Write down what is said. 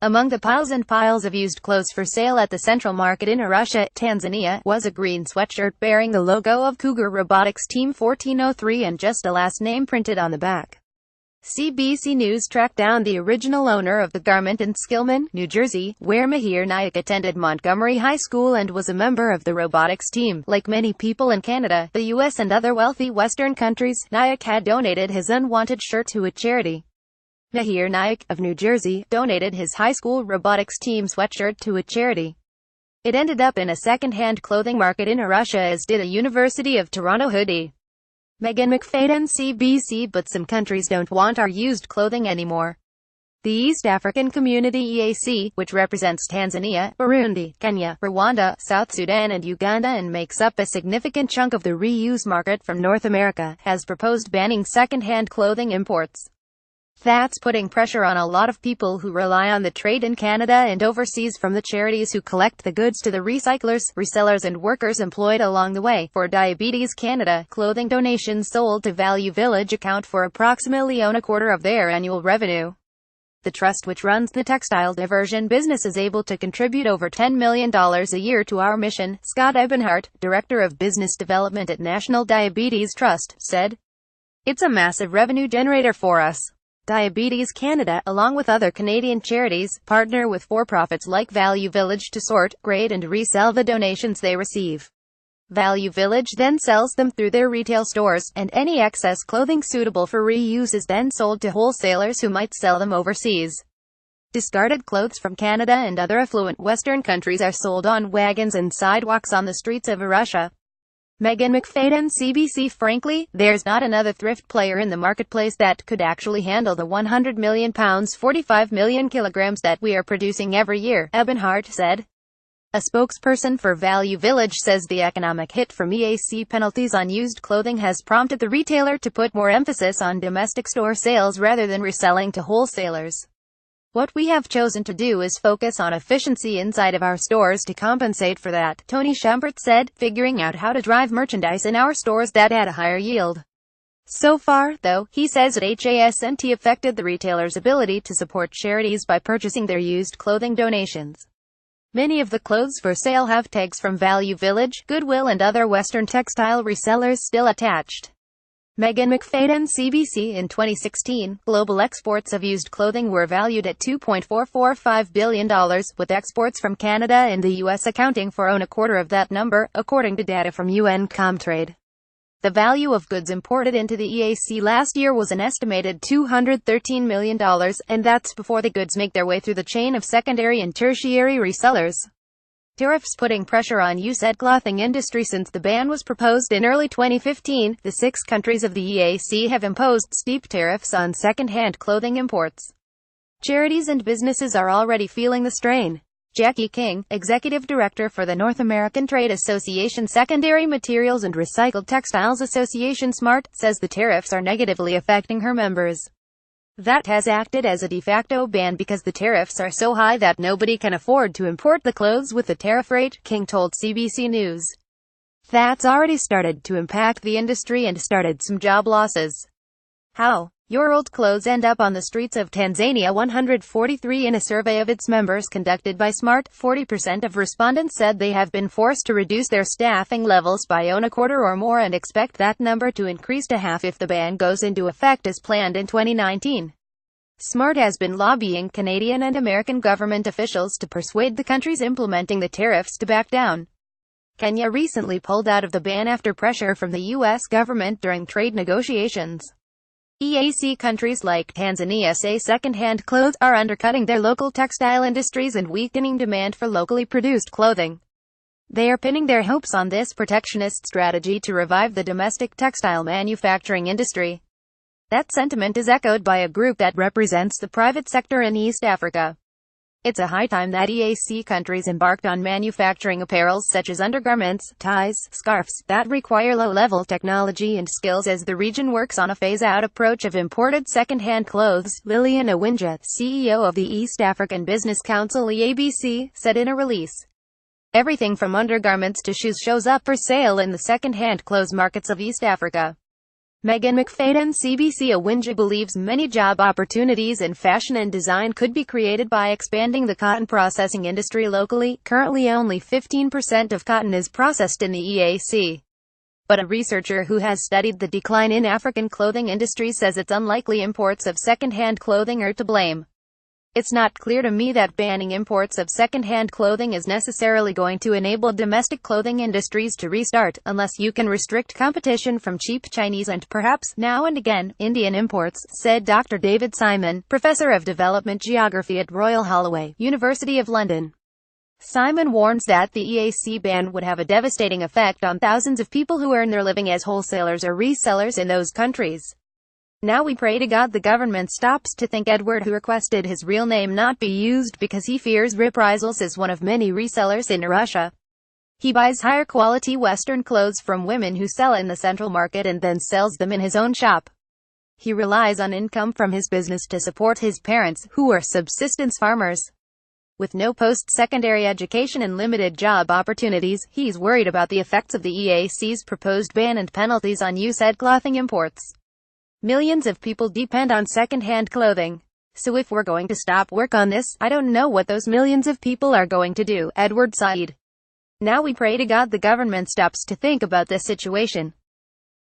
Among the piles and piles of used clothes for sale at the Central Market in Arusha, Tanzania, was a green sweatshirt bearing the logo of Cougar Robotics Team 1403 and just a last name printed on the back. CBC News tracked down the original owner of the garment in Skillman, New Jersey, where Mahir Nayak attended Montgomery High School and was a member of the robotics team. Like many people in Canada, the US and other wealthy Western countries, Nayak had donated his unwanted shirt to a charity. Mahir Nayak, of New Jersey, donated his high school robotics team sweatshirt to a charity. It ended up in a second-hand clothing market in Arusha, as did a University of Toronto hoodie. Megan McFadden, CBC. But some countries don't want our used clothing anymore. The East African Community EAC, which represents Tanzania, Burundi, Kenya, Rwanda, South Sudan and Uganda and makes up a significant chunk of the reuse market from North America, has proposed banning second-hand clothing imports. That's putting pressure on a lot of people who rely on the trade in Canada and overseas, from the charities who collect the goods to the recyclers, resellers and workers employed along the way. For Diabetes Canada, clothing donations sold to Value Village account for approximately a quarter of their annual revenue. The trust, which runs the textile diversion business, is able to contribute over $10 million a year to our mission, Scott Ebenhart, Director of Business Development at National Diabetes Trust, said. It's a massive revenue generator for us. Diabetes Canada, along with other Canadian charities, partner with for-profits like Value Village to sort, grade and resell the donations they receive. Value Village then sells them through their retail stores, and any excess clothing suitable for reuse is then sold to wholesalers who might sell them overseas. Discarded clothes from Canada and other affluent Western countries are sold on wagons and sidewalks on the streets of Arusha. Megan McFadden, CBC. Frankly, there's not another thrift player in the marketplace that could actually handle the 100 million pounds 45 million kilograms that we are producing every year, Ebenhart said. A spokesperson for Value Village says the economic hit from EAC penalties on used clothing has prompted the retailer to put more emphasis on domestic store sales rather than reselling to wholesalers. What we have chosen to do is focus on efficiency inside of our stores to compensate for that, Tony Schambert said, figuring out how to drive merchandise in our stores that had a higher yield. So far, though, he says that HASNT affected the retailer's ability to support charities by purchasing their used clothing donations. Many of the clothes for sale have tags from Value Village, Goodwill and other Western textile resellers still attached. Megan McFadden, CBC. In 2016, global exports of used clothing were valued at $2.445 billion, with exports from Canada and the U.S. accounting for a quarter of that number, according to data from UN Comtrade. The value of goods imported into the EAC last year was an estimated $213 million, and that's before the goods make their way through the chain of secondary and tertiary resellers. Tariffs putting pressure on USAID clothing industry. Since the ban was proposed in early 2015, the 6 countries of the EAC have imposed steep tariffs on second-hand clothing imports. Charities and businesses are already feeling the strain. Jackie King, Executive Director for the North American Trade Association Secondary Materials and Recycled Textiles Association SMART, says the tariffs are negatively affecting her members. That has acted as a de facto ban because the tariffs are so high that nobody can afford to import the clothes with the tariff rate, King told CBC News. That's already started to impact the industry and started some job losses. How your old clothes end up on the streets of Tanzania. 143. In a survey of its members conducted by SMART, 40% of respondents said they have been forced to reduce their staffing levels by a quarter or more and expect that number to increase to half if the ban goes into effect as planned in 2019. SMART has been lobbying Canadian and American government officials to persuade the countries implementing the tariffs to back down. Kenya recently pulled out of the ban after pressure from the U.S. government during trade negotiations. EAC countries like Tanzania say second-hand clothes are undercutting their local textile industries and weakening demand for locally produced clothing. They are pinning their hopes on this protectionist strategy to revive the domestic textile manufacturing industry. That sentiment is echoed by a group that represents the private sector in East Africa. It's a high time that EAC countries embarked on manufacturing apparels such as undergarments, ties, scarves, that require low-level technology and skills as the region works on a phase-out approach of imported second-hand clothes. Lillian Awinja, CEO of the East African Business Council EABC, said in a release. Everything from undergarments to shoes shows up for sale in the second-hand clothes markets of East Africa. Megan McFadden, CBC. Awinja believes many job opportunities in fashion and design could be created by expanding the cotton processing industry locally. Currently only 15% of cotton is processed in the EAC. But a researcher who has studied the decline in African clothing industries says it's unlikely imports of second-hand clothing are to blame. It's not clear to me that banning imports of second-hand clothing is necessarily going to enable domestic clothing industries to restart, unless you can restrict competition from cheap Chinese and perhaps, now and again, Indian imports, said Dr. David Simon, Professor of Development Geography at Royal Holloway, University of London. Simon warns that the EAC ban would have a devastating effect on thousands of people who earn their living as wholesalers or resellers in those countries. Now we pray to God the government stops to think. Edward, who requested his real name not be used because he fears reprisals, is one of many resellers in Russia. He buys higher quality Western clothes from women who sell in the central market and then sells them in his own shop. He relies on income from his business to support his parents, who are subsistence farmers. With no post-secondary education and limited job opportunities, he's worried about the effects of the EAC's proposed ban and penalties on USAID clothing imports. Millions of people depend on second-hand clothing. So if we're going to stop work on this, I don't know what those millions of people are going to do, Edward sighed. Now we pray to God the government stops to think about this situation.